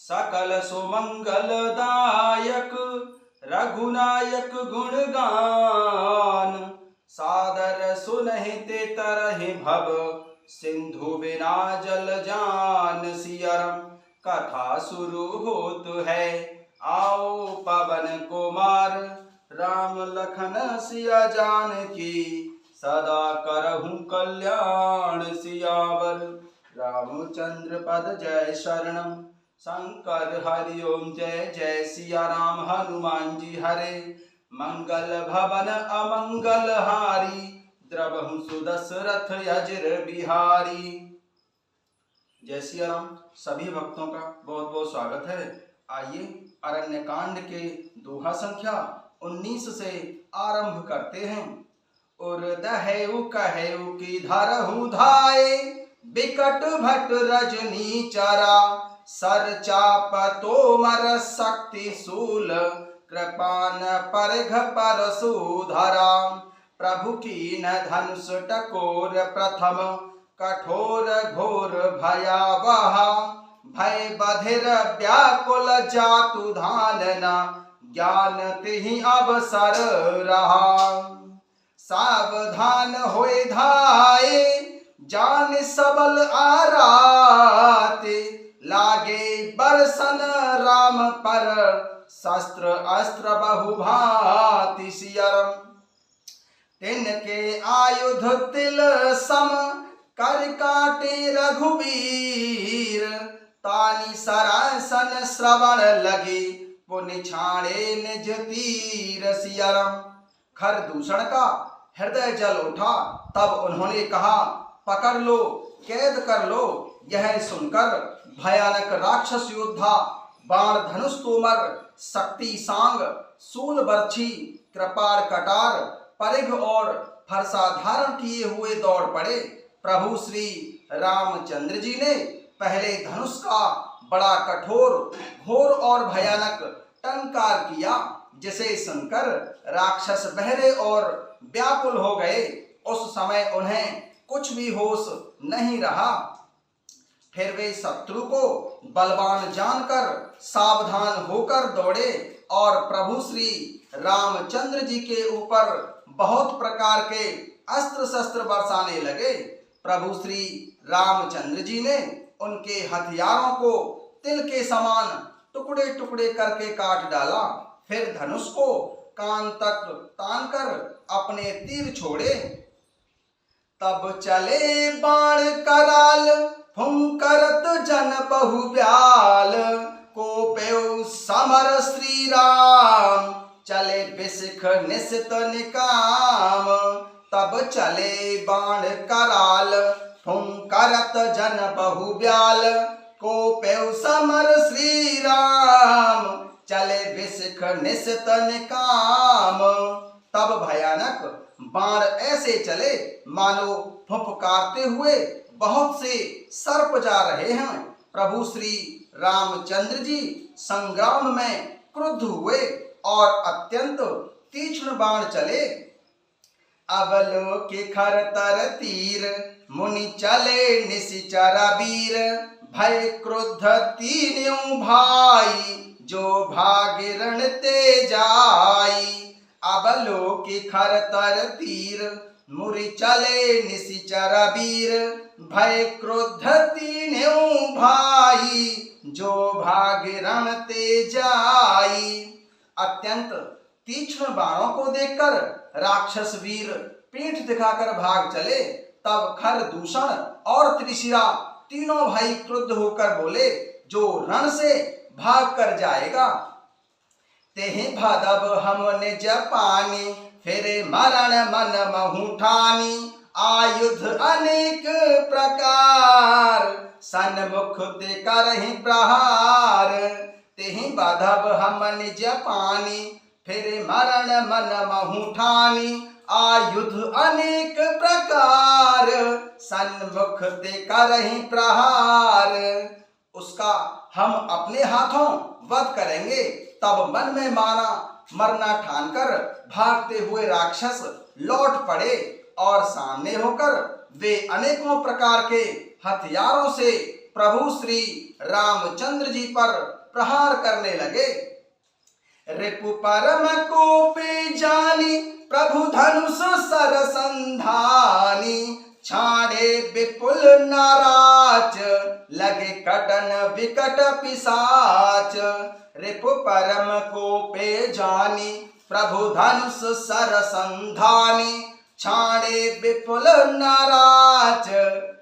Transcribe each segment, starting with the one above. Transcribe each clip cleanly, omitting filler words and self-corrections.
सकल सुमंगलदायक रघुनायक गुणगान। सादर सुनहिते तरहि भव सिंधु बिना जल जान। सियरम कथा शुरू होत है, आओ पवन कुमार। राम लखन सिया जानकी, सदा करहूँ कल्याण। सियावर रामचंद्र पद जय शरणम, शंकर हरि ओम जय जय। सिया राम हनुमान जी हरे, मंगल भवन अमंगल हारी। द्रवहु सुदशरथ अजर बिहारी। जय सिया राम। सभी भक्तों का बहुत बहुत स्वागत है। आइए अरण्य कांड के दोहा संख्या 19 से आरंभ करते हैं। उर दहेउ कहेउ की धरहु धाये, बिकट भट रजनी चरा। सर चाप तोमर शक्ति शूल, कृपान परघ परशुधरा। प्रभु कीन धनुष टकोर प्रथम, कठोर घोर भयावह। भय बधिर व्याकुल जातु धानना, ज्ञान तिहि अवसर रहा। सावधान होए धाये, जान सबल आराते। लागे बरसन राम पर, शस्त्र अस्त्र बहुभांति। सियरम तिनके आयुध तिल सम, कर काटे रघुवीर। तानि सरासन श्रवण लगे, पुनि छाड़े निज तीर। सियरम खरदूषण का हृदय जल उठा, तब उन्होंने कहा पकड़ लो, कैद कर लो। यह सुनकर भयानक राक्षस योद्धा बाण धनुष तोमर शक्ति सांग शूल बर्छी कृपाण कटार परिघ और फरसा धारण किए हुए दौड़ पड़े। प्रभु श्री रामचंद्र जी ने पहले धनुष का बड़ा कठोर घोर और भयानक टंकार किया, जिसे सुनकर राक्षस बहरे और व्याकुल हो गए। उस समय उन्हें कुछ भी होश नहीं रहा। फिर वे शत्रु को बलवान जानकर सावधान होकर दौड़े और प्रभु श्री रामचंद्र जी के ऊपर बहुत प्रकार के अस्त्र शस्त्र बरसाने लगे। प्रभु श्री रामचंद्र जी ने उनके हथियारों को तिल के समान टुकड़े टुकड़े करके काट डाला। फिर धनुष को कान तक तानकर अपने तीर छोड़े। तब चले बाण कराल, फुंकरत जन बहुव्याल। कोपेउ समर श्री राम, चले बिसिख निशित निकाम। तब चले बाण कराल, फुंकरत जन बहुव्याल। कोपेउ समर श्री राम, चले बिसिख निशित निकाम। तब भयानक बाण ऐसे चले मानो फुफकारते हुए बहुत से सर्प जा रहे हैं। प्रभु श्री रामचंद्र जी संग्राम में क्रुद्ध हुए और अत्यंत तीक्ष्ण बाण चले। अवलोके खरतर तीर, मुनि चले निशिचर वीर। भय क्रुद्ध तीनों भाई, जो भागे रण ते जाई। अवलोके खरतर तीर, मुनि चले निशिचर वीर। भय क्रुद्ध तीनों भाई, जो भागे रण ते जाई। अत्यंत तीक्ष्ण बाणों को देखकर राक्षस वीर पीठ दिखाकर भाग चले। तब खरदूषण और त्रिशिरा तीनों भाई क्रुद्ध होकर बोले, जो रण से भाग कर जाएगा तेहि भदब हम निज पानी। फिर मरण मन महु ठानी, आयुध अनेक प्रकार। सन्मुख ते करहि प्रहार, तेहि बधब हम निज पानी। फिर मरण मन महु ठानी, आयुध अनेक प्रकार। सन्मुख ते करहि प्रहार, उसका हम अपने हाथों वध करेंगे। तब मन में माना मरना ठानकर भागते हुए राक्षस लौट पड़े और सामने होकर वे अनेकों प्रकार के हथियारों से प्रभु श्री रामचंद्र जी पर प्रहार करने लगे। रिपु परम कोपे जानी प्रभु धनुष सरसंधानी, छाड़े विपुल नाराज लगे कटन विकट पिशाच। रिपु परम कोपे जानी प्रभु धनुष सरसंधानी, छाड़े विपुल नाराज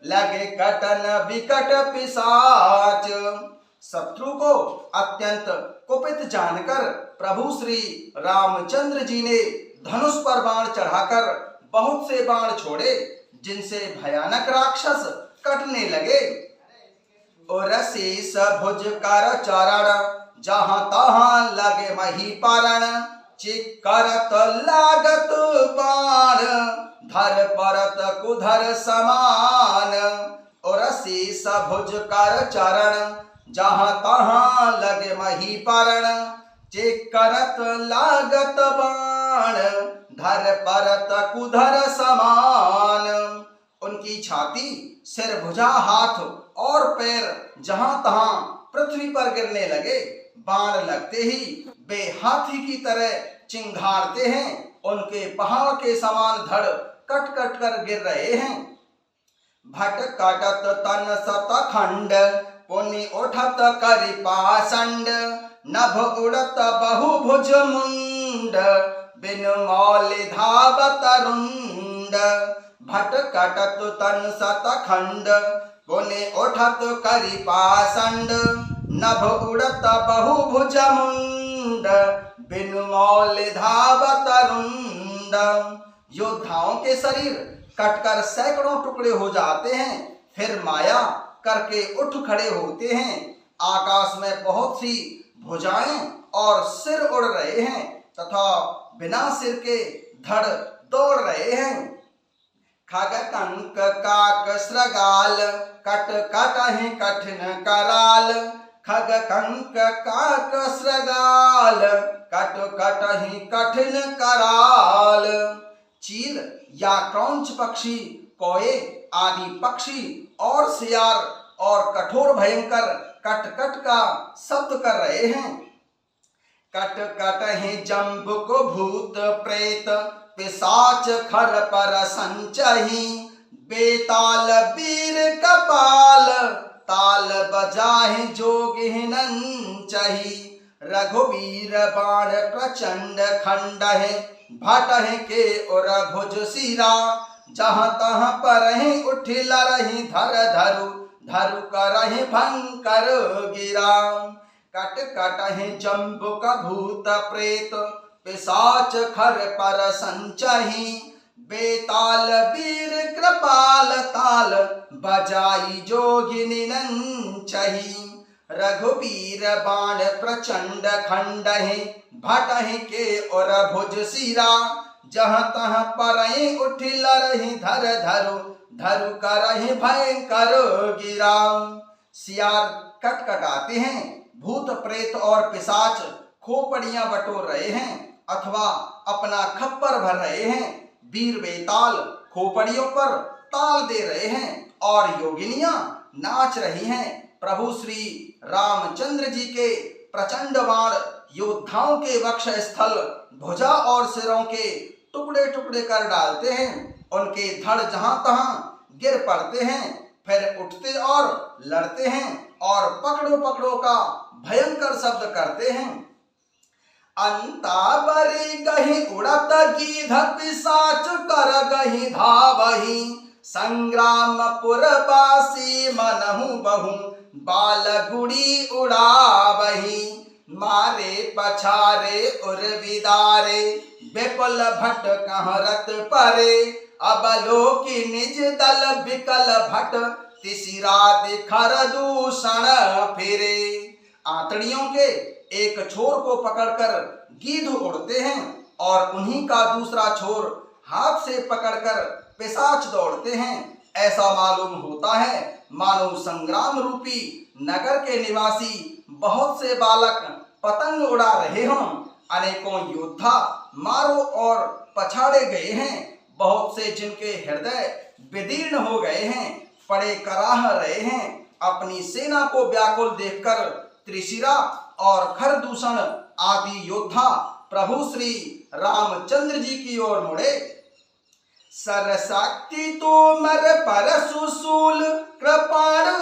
लगे कटन विकट पिशाच। शत्रु को अत्यंत कुपित जानकर प्रभु श्री रामचंद्र जी ने धनुष पर बाण चढ़ाकर बहुत से बाण छोड़े, जिनसे भयानक राक्षस कटने लगे। और शेष भुज कर चरण जहां तहां लगे महीपरण, चिकरत लागत बाण धर परत कुधर समान। और शेष भुज कर चरण जहां तहां लगे महीपरण, चिकरत लागत बाण धर परत कुधर समान। उनकी छाती, सिर, भुजा, हाथ और पैर जहां तहां पृथ्वी पर गिरने लगे। बाण लगते ही वे हाथी की तरह चिंघाड़ते हैं, उनके पहाड़ के समान धड़ कट कट कर गिर रहे हैं। भट कटत तन सत खंड पुनि उठत करि पाषंड, नभ उड़त बहुभुज मुंड बिन मौल धावत रुंड। भट कटत तन सत खंड पुनि उठत करि पाषंड, नभ उड़त बहुभुज मुंड बिन मौल धावत रुंड। योद्धाओं के शरीर कटकर सैकड़ों टुकड़े हो जाते हैं, फिर माया करके उठ खड़े होते हैं। आकाश में बहुत सी भुजाएं और सिर उड़ रहे हैं तथा बिना सिर के धड़ दौड़ रहे हैं। खग कंक काक श्रगाल कट कटहि कठिन कराल, खग कंक काक श्रगाल कट कटहि कठिन कराल। चील या क्रौंच पक्षी, कोए आदि पक्षी और सियार और कठोर भयंकर कट कट का शब्द कर रहे हैं। कट कटहि जम्बुक भूत प्रेत पिशाच खर पर संचहि, बेताल वीर कपाल ताल बजाहि जोगिहिनंचहि। रघुवीर बाण प्रचंड खंडहि, भटहि के उर भुज सिरा, जहाँ तहाँ परहि उठिल रही धर धरु धरु करहि भंकर गिरा। कट कटहि जम्बुक भूत प्रेत पिशाच खर पर संचहि, बेताल वीर कृपाल ताल बजाई जोगिनी नंचहि। रघुवीर बाण प्रचंड खंडहि, भटहि के उर भुज सिरा, जहाँ तहाँ परहि उठिल रही धर धरु धरु करहि भयंकर गिरा। सियार कटकटाते हैं, भूत प्रेत और पिशाच खोपड़ियां बटोर रहे हैं अथवा अपना खप्पर भर रहे हैं। वीर बेताल खोपड़ियों पर ताल दे रहे हैं और योगिनियां नाच रही हैं। प्रभु श्री रामचंद्र जी के प्रचंड बाण योद्धाओं के वक्ष स्थल, भुजा और सिरों के टुकड़े टुकड़े कर डालते हैं। उनके धड़ जहां तहां गिर पड़ते हैं, फिर उठते और लड़ते हैं और पकड़ो पकड़ो का भयंकर शब्द करते हैं। अंताबरी गही उड़त गीध पिशाच कर गही धावही, संग्रामपुर बासी मनहु बहु बाल गुड़ी उड़ावही। मारे पछारे उर्विदारे विपुल भट कहरत परे, अबलोकी निज दल विकल भट तिसिरा दिखर दूषण फिरे। आंतड़ियों के एक छोर को पकड़कर गीध उड़ते हैं और उन्हीं का दूसरा छोर हाथ से पकड़कर पिशाच दौड़ते हैं। ऐसा मालूम होता है मानो संग्राम रूपी नगर के निवासी बहुत से बालक पतंग उड़ा रहे हों। अनेकों योद्धा मारो और पछाड़े गए हैं, बहुत से जिनके हृदय विदीर्ण हो गए हैं, पड़े कराह रहे हैं। अपनी सेना को व्याकुल देखकर त्रिशिरा और खरदूषण आदि योद्धा प्रभु श्री रामचंद्र जी की ओर मुड़े। सरशक्ति तोमर परशु शूल कृपाणु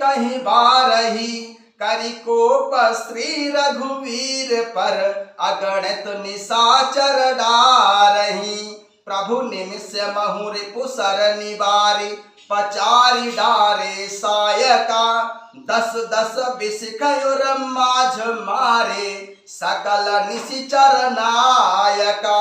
कहीं बारही, करिकोप श्री रघुवीर पर अगणित निशाचर डारही। प्रभु निमिष महु रिपु सर निवारी, पचारी डारे सायका। 10 बिसकयुर माझ मारे, सकल निशिचर नायका।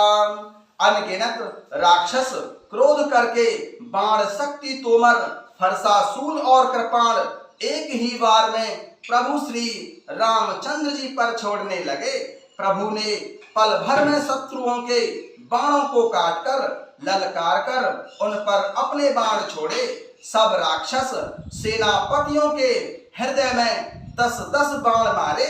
अनगिनत राक्षस क्रोध करके बाण शक्ति तोमर फरसासूल और कृपाण एक ही बार में प्रभु श्री रामचंद्र जी पर छोड़ने लगे। प्रभु ने पल भर में शत्रुओं के बाणों को काटकर ललकार कर उन पर अपने बाण छोड़े। सब राक्षस सेनापतियों के हृदय में 10 बाण मारे।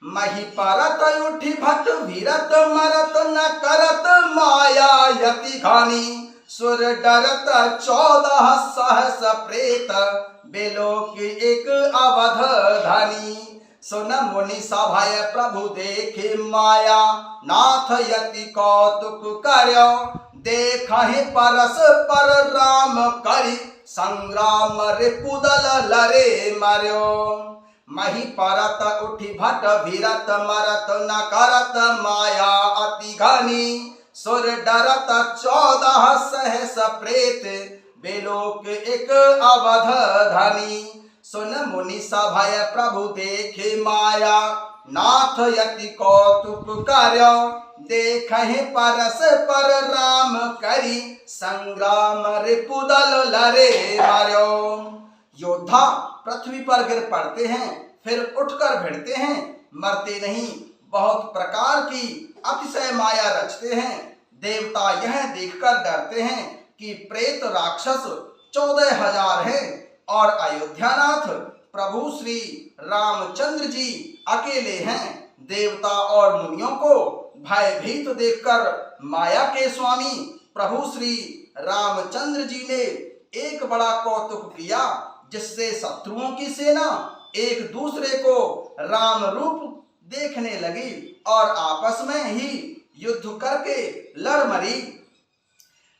मही परत उठी भट वीरत मरत न करत माया यति घानी। सुर डरत 14 सहस प्रेत, बेलोक एक अवध धनी। सुन मुनि सभय प्रभु देखे माया, नाथ यति कौतुक कर्यो। देखहि परस पर राम करि, संग्राम रिपुदल लरे मर्यो। मही परत उठी भट भीरत मरत न करत माया अति घनी। सुर डरत 14 सहस प्रेत, बेलोक एक अवध धनी। सुन मुनि सभय प्रभु देखे माया, नाथ यति कौतुक कर्यो। देखहि परस पर राम करि, संग्राम रिपुदल लरे मर्यो। योद्धा पृथ्वी पर गिर पड़ते हैं, फिर उठकर भिड़ते हैं, मरते नहीं। बहुत प्रकार की अतिशय माया रचते हैं। देवता यह देखकर डरते हैं कि प्रेत राक्षस 14,000 है और अयोध्यानाथ प्रभु श्री रामचंद्र जी अकेले हैं। देवता और मुनियों को भयभीत देखकर माया के स्वामी प्रभु श्री रामचंद्र जी ने एक बड़ा कौतुक किया, जिससे शत्रुओं की सेना एक दूसरे को राम रूप देखने लगी और आपस में ही युद्ध करके लड़ मरी।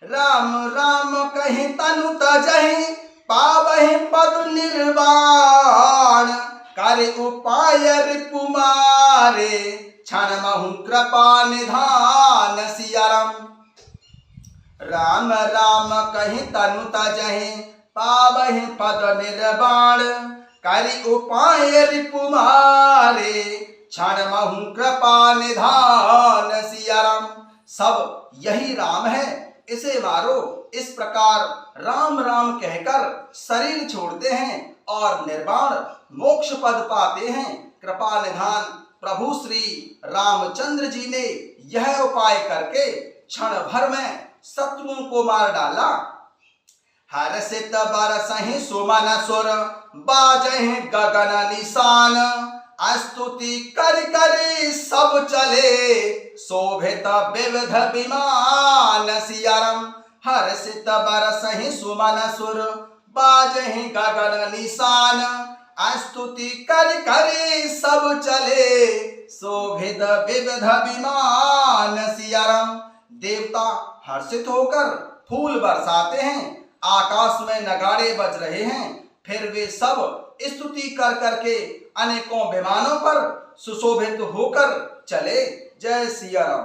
राम राम कहीं तनु तजहि, पावहि पद निर्वाण। करे उपाय रिपु मारे, क्षण महु कृपा निधान सियाराम। राम राम कहीं तनु तजहि, पावहि पद निर्वाण। करि उपाय रिपु मारे, क्षण महु कृपा निधान सियाराम। सब यही राम है, इसे मारो। इस प्रकार राम राम कहकर शरीर छोड़ते हैं और निर्वाण मोक्ष पद पाते हैं। कृपा निधान प्रभु श्री रामचंद्र जी ने यह उपाय करके क्षण भर में शत्रुओं को मार डाला। हर्षित बरसहि सुमन सुर, बाजहि गगन निशान। स्तुति कर करे सब चले, शोभित विविध विमान सियाराम। हर्षित बरसहि सुमन सुर, बाजहि गगन निशान। स्तुति कर करे सब चले, शोभित विविध विमान सियाराम। देवता हर्षित होकर फूल बरसाते हैं, आकाश में नगाड़े बज रहे हैं। फिर वे सब स्तुति कर करके अनेकों विमानों पर सुशोभित होकर चले। जय सिया राम।